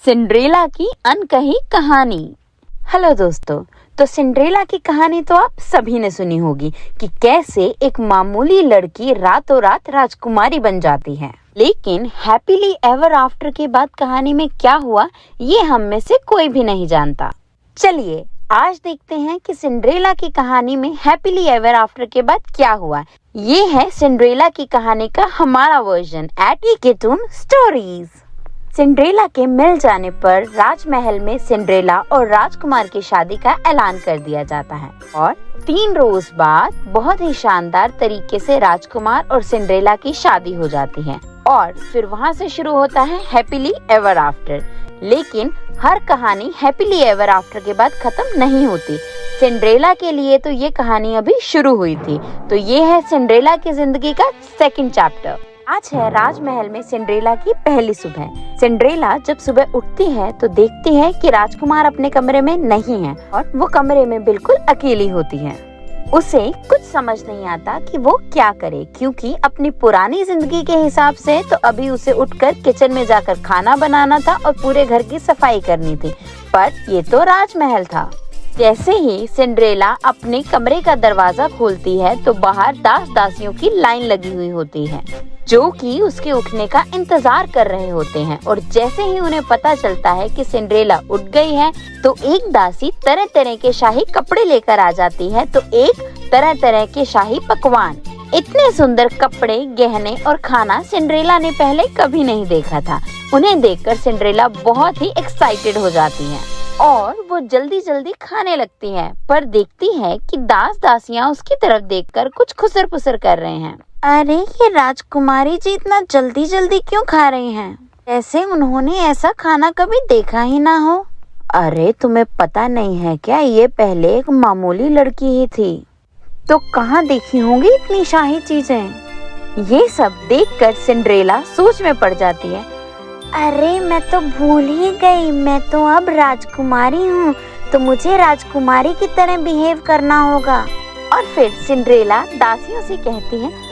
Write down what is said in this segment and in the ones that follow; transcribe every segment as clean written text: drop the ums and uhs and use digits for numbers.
Cinderella की अनकही कहानी। हेलो दोस्तों, तो सिंड्रेला की कहानी तो आप सभी ने सुनी होगी कि कैसे एक मामूली लड़की रातों रात राजकुमारी बन जाती है। लेकिन हैप्पीली एवर आफ्टर के बाद कहानी में क्या हुआ ये हम में से कोई भी नहीं जानता। चलिए आज देखते हैं कि सिंड्रेला की कहानी में हैप्पीली एवर आफ्टर के बाद क्या हुआ। ये है सिंड्रेला की कहानी का हमारा वर्जन एट किटून स्टोरीज। सिंड्रेला के मिल जाने पर राजमहल में सिंड्रेला और राजकुमार की शादी का ऐलान कर दिया जाता है और 3 रोज बाद बहुत ही शानदार तरीके से राजकुमार और सिंड्रेला की शादी हो जाती है और फिर वहाँ से शुरू होता है हैप्पीली एवर आफ्टर। लेकिन हर कहानी हैप्पीली एवर आफ्टर के बाद खत्म नहीं होती। सिंड्रेला के लिए तो ये कहानी अभी शुरू हुई थी। तो ये है सिंड्रेला की जिंदगी का 2nd चैप्टर। आज है राजमहल में सिंड्रेला की पहली सुबह। सिंड्रेला जब सुबह उठती है तो देखती है कि राजकुमार अपने कमरे में नहीं है और वो कमरे में बिल्कुल अकेली होती है। उसे कुछ समझ नहीं आता कि वो क्या करे, क्योंकि अपनी पुरानी जिंदगी के हिसाब से तो अभी उसे उठकर किचन में जाकर खाना बनाना था और पूरे घर की सफाई करनी थी, पर ये तो राजमहल था। जैसे ही सिंड्रेला अपने कमरे का दरवाजा खोलती है तो बाहर दास दासियों की लाइन लगी हुई होती है जो कि उसके उठने का इंतजार कर रहे होते हैं। और जैसे ही उन्हें पता चलता है कि सिंड्रेला उठ गई है तो एक दासी तरह तरह के शाही कपड़े लेकर आ जाती है, तो एक तरह तरह के शाही पकवान। इतने सुंदर कपड़े, गहने और खाना सिंड्रेला ने पहले कभी नहीं देखा था। उन्हें देखकर सिंड्रेला बहुत ही एक्साइटेड हो जाती है और वो जल्दी जल्दी खाने लगती है, पर देखती है कि दास दासियां उसकी तरफ देखकर कुछ खुसर पुसर कर रहे हैं। अरे ये राजकुमारी जी इतना जल्दी जल्दी क्यों खा रही हैं? ऐसे उन्होंने ऐसा खाना कभी देखा ही ना हो। अरे तुम्हें पता नहीं है क्या, ये पहले एक मामूली लड़की ही थी, तो कहाँ देखी होंगी इतनी शाही चीजें। ये सब देखकर सिंड्रेला सोच में पड़ जाती है। अरे मैं तो भूल ही गई, मैं तो अब राजकुमारी हूँ, तो मुझे राजकुमारी की तरह बिहेव करना होगा। और फिर सिंड्रेला दासियों से कहती है,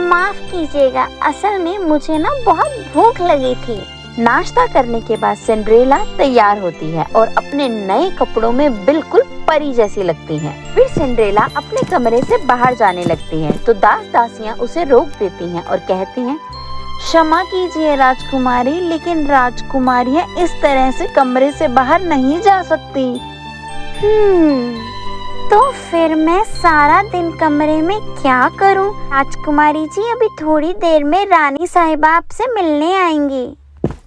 माफ कीजिएगा, असल में मुझे ना बहुत भूख लगी थी। नाश्ता करने के बाद सिंड्रेला तैयार होती है और अपने नए कपड़ों में बिल्कुल परी जैसी लगती है। फिर सिंड्रेला अपने कमरे से बाहर जाने लगती है तो दास दासियां उसे रोक देती हैं और कहती हैं, क्षमा कीजिए राजकुमारी, लेकिन राजकुमारियां इस तरह से कमरे से बाहर नहीं जा सकती। तो फिर मैं सारा दिन कमरे में क्या करूं? राजकुमारी जी अभी थोड़ी देर में रानी साहिबा आपसे मिलने आएंगी।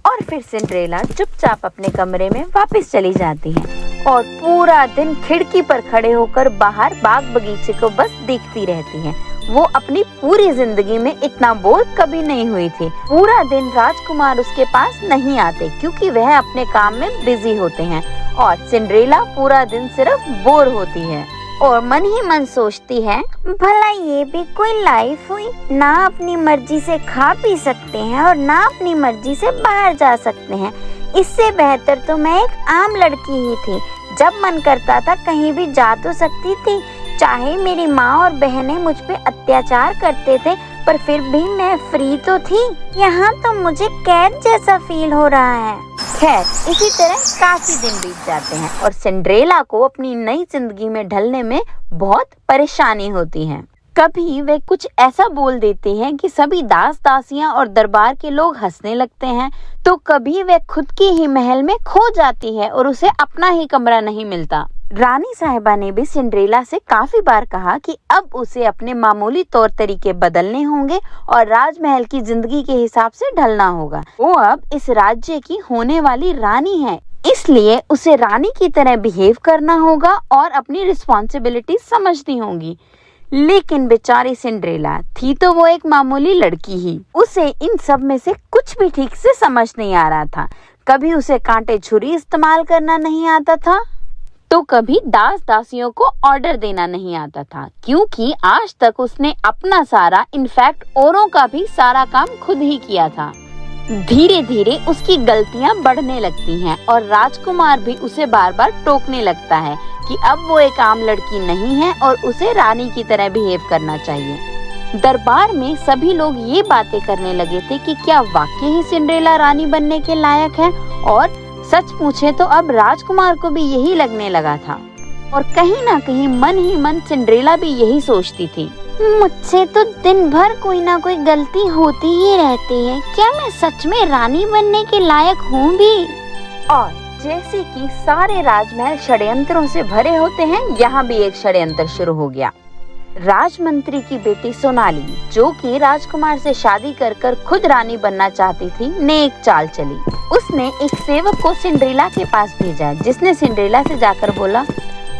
और फिर सिंड्रेला चुपचाप अपने कमरे में वापस चली जाती है और पूरा दिन खिड़की पर खड़े होकर बाहर बाग बगीचे को बस देखती रहती है। वो अपनी पूरी जिंदगी में इतना बोर कभी नहीं हुई थी। पूरा दिन राजकुमार उसके पास नहीं आते क्योंकि वह अपने काम में बिजी होते हैं और सिंड्रेला पूरा दिन सिर्फ बोर होती है और मन ही मन सोचती है, भला ये भी कोई लाइफ हुई? ना अपनी मर्जी से खा पी सकते हैं और ना अपनी मर्जी से बाहर जा सकते हैं। इससे बेहतर तो मैं एक आम लड़की ही थी, जब मन करता था कहीं भी जा तो सकती थी। चाहे मेरी माँ और बहनें मुझ पे अत्याचार करते थे, पर फिर भी मैं फ्री तो थी। यहाँ तो मुझे कैद जैसा फील हो रहा है। खैर, इसी तरह काफी दिन बीत जाते हैं और सिंड्रेला को अपनी नई जिंदगी में ढलने में बहुत परेशानी होती है। कभी वे कुछ ऐसा बोल देते हैं कि सभी दास दासियां और दरबार के लोग हंसने लगते हैं, तो कभी वे खुद की ही महल में खो जाती है और उसे अपना ही कमरा नहीं मिलता। रानी साहिबा ने भी सिंड्रेला से काफी बार कहा कि अब उसे अपने मामूली तौर तरीके बदलने होंगे और राजमहल की जिंदगी के हिसाब से ढलना होगा। वो अब इस राज्य की होने वाली रानी है, इसलिए उसे रानी की तरह बिहेव करना होगा और अपनी रिस्पॉन्सिबिलिटी समझनी होगी। लेकिन बेचारी सिंड्रेला थी तो वो एक मामूली लड़की ही। उसे इन सब में से कुछ भी ठीक से समझ नहीं आ रहा था। कभी उसे कांटे छुरी इस्तेमाल करना नहीं आता था, तो कभी दास दासियों को ऑर्डर देना नहीं आता था, क्योंकि आज तक उसने अपना सारा, इनफैक्ट औरों का भी सारा काम खुद ही किया था। धीरे धीरे उसकी गलतियां बढ़ने लगती हैं और राजकुमार भी उसे बार बार टोकने लगता है कि अब वो एक आम लड़की नहीं है और उसे रानी की तरह बिहेव करना चाहिए। दरबार में सभी लोग ये बातें करने लगे थे कि क्या वाकई ही सिंड्रेला रानी बनने के लायक है, और सच पूछे तो अब राजकुमार को भी यही लगने लगा था और कहीं ना कहीं मन ही मन सिंड्रेला भी यही सोचती थी, मुझसे तो दिन भर कोई ना कोई गलती होती ही रहती है, क्या मैं सच में रानी बनने के लायक हूँ भी। और जैसे कि सारे राजमहल षड्यंत्रों से भरे होते हैं, यहाँ भी एक षड्यंत्र शुरू हो गया। राजमंत्री की बेटी सोनाली, जो कि राजकुमार से शादी कर खुद रानी बनना चाहती थी, ने एक चाल चली। उसने एक सेवक को सिंड्रेला के पास भेजा, जिसने सिंड्रेला से जाकर बोला,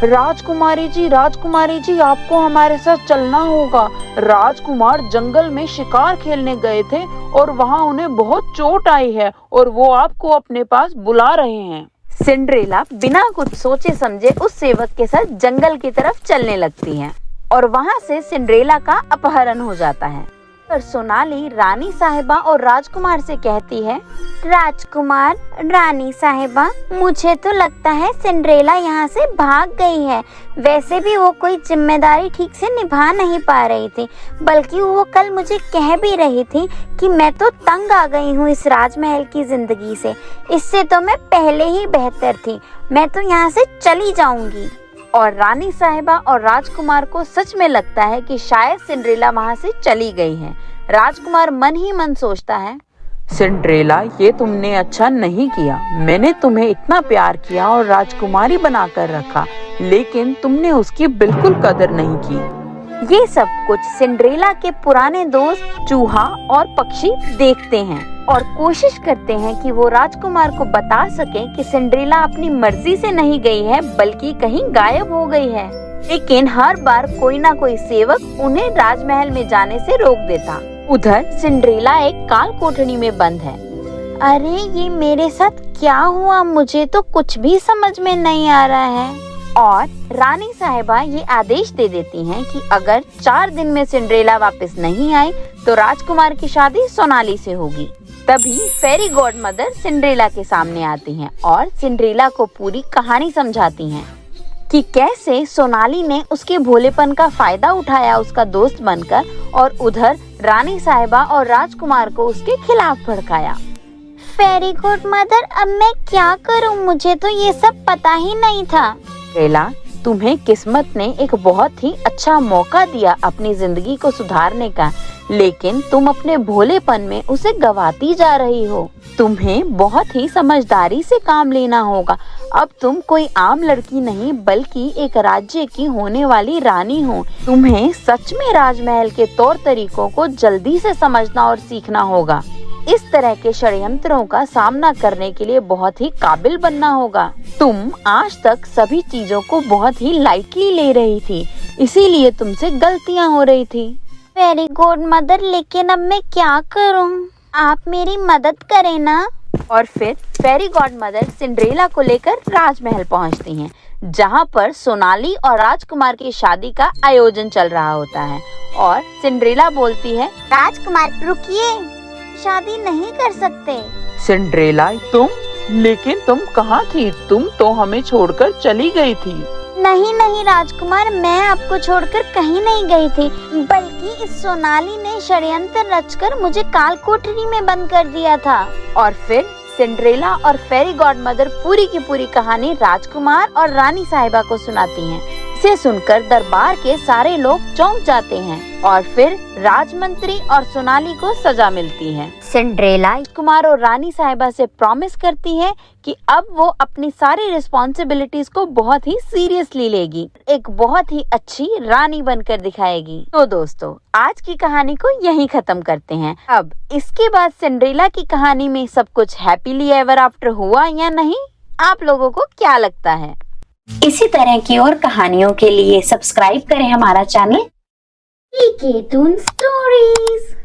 राजकुमारी जी, आपको हमारे साथ चलना होगा। राजकुमार जंगल में शिकार खेलने गए थे और वहाँ उन्हें बहुत चोट आई है और वो आपको अपने पास बुला रहे हैं। सिंड्रेला बिना कुछ सोचे समझे उस सेवक के साथ जंगल की तरफ चलने लगती है और वहाँ से सिंड्रेला का अपहरण हो जाता है। पर सोनाली रानी साहिबा और राजकुमार से कहती है, राजकुमार, रानी साहिबा, मुझे तो लगता है सिंड्रेला यहाँ से भाग गई है। वैसे भी वो कोई जिम्मेदारी ठीक से निभा नहीं पा रही थी, बल्कि वो कल मुझे कह भी रही थी कि मैं तो तंग आ गई हूँ इस राजमहल की जिंदगी से, इससे तो मैं पहले ही बेहतर थी, मैं तो यहाँ से चली जाऊंगी। और रानी साहिबा और राजकुमार को सच में लगता है कि शायद सिंड्रेला वहाँ से चली गई है। राजकुमार मन ही मन सोचता है, सिंड्रेला, ये तुमने अच्छा नहीं किया। मैंने तुम्हें इतना प्यार किया और राजकुमारी बनाकर रखा, लेकिन तुमने उसकी बिल्कुल कदर नहीं की। ये सब कुछ सिंड्रेला के पुराने दोस्त चूहा और पक्षी देखते हैं और कोशिश करते हैं कि वो राजकुमार को बता सके कि सिंड्रेला अपनी मर्जी से नहीं गई है, बल्कि कहीं गायब हो गई है। लेकिन हर बार कोई ना कोई सेवक उन्हें राजमहल में जाने से रोक देता। उधर सिंड्रेला एक काल कोठरी में बंद है। अरे ये मेरे साथ क्या हुआ, मुझे तो कुछ भी समझ में नहीं आ रहा है। और रानी साहिबा ये आदेश दे देती हैं कि अगर 4 दिन में सिंड्रेला वापस नहीं आई तो राजकुमार की शादी सोनाली से होगी। तभी फेरी गॉड मदर सिंड्रेला के सामने आती हैं और सिंड्रेला को पूरी कहानी समझाती हैं कि कैसे सोनाली ने उसके भोलेपन का फायदा उठाया उसका दोस्त बनकर, और उधर रानी साहिबा और राजकुमार को उसके खिलाफ भड़काया। फेरी गॉड मदर, अब मैं क्या करूं, मुझे तो ये सब पता ही नहीं था। सिंड्रेला, तुम्हें किस्मत ने एक बहुत ही अच्छा मौका दिया अपनी जिंदगी को सुधारने का, लेकिन तुम अपने भोलेपन में उसे गवाती जा रही हो। तुम्हें बहुत ही समझदारी से काम लेना होगा। अब तुम कोई आम लड़की नहीं, बल्कि एक राज्य की होने वाली रानी हो। तुम्हें सच में राजमहल के तौर तरीकों को जल्दी से समझना और सीखना होगा। इस तरह के षड्यंत्रों का सामना करने के लिए बहुत ही काबिल बनना होगा। तुम आज तक सभी चीजों को बहुत ही लाइटली ले रही थी, इसीलिए तुमसे गलतियां हो रही थी। वेरी गुड मदर, लेकिन अब मैं क्या करूं? आप मेरी मदद करें ना। और फिर फेरी गॉड मदर सिंड्रेला को लेकर राजमहल पहुंचती हैं, जहां पर सोनाली और राजकुमार की शादी का आयोजन चल रहा होता है। और सिंड्रेला बोलती है, राजकुमार रुकिए, शादी नहीं कर सकते। सिंड्रेला, लेकिन तुम कहाँ थी? तुम तो हमें छोड़कर चली गई थी। नहीं नहीं राजकुमार, मैं आपको छोड़कर कहीं नहीं गई थी, बल्कि इस सोनाली ने षड्यंत्र रचकर मुझे काल कोठरी में बंद कर दिया था। और फिर सिंड्रेला और फेरी गॉड मदर पूरी की पूरी कहानी राजकुमार और रानी साहिबा को सुनाती हैं। इसे सुनकर दरबार के सारे लोग चौंक जाते हैं और फिर राजमंत्री और सोनाली को सजा मिलती है। सिंड्रेला कुमार और रानी साहिबा से प्रॉमिस करती है कि अब वो अपनी सारी रिस्पॉन्सिबिलिटीज को बहुत ही सीरियसली लेगी, एक बहुत ही अच्छी रानी बनकर दिखाएगी। तो दोस्तों, आज की कहानी को यहीं खत्म करते हैं। अब इसके बाद सिंड्रेला की कहानी में सब कुछ हैप्पीली एवर आफ्टर हुआ या नहीं, आप लोगों को क्या लगता है? इसी तरह की और कहानियों के लिए सब्सक्राइब करें हमारा चैनल स्टोरीज।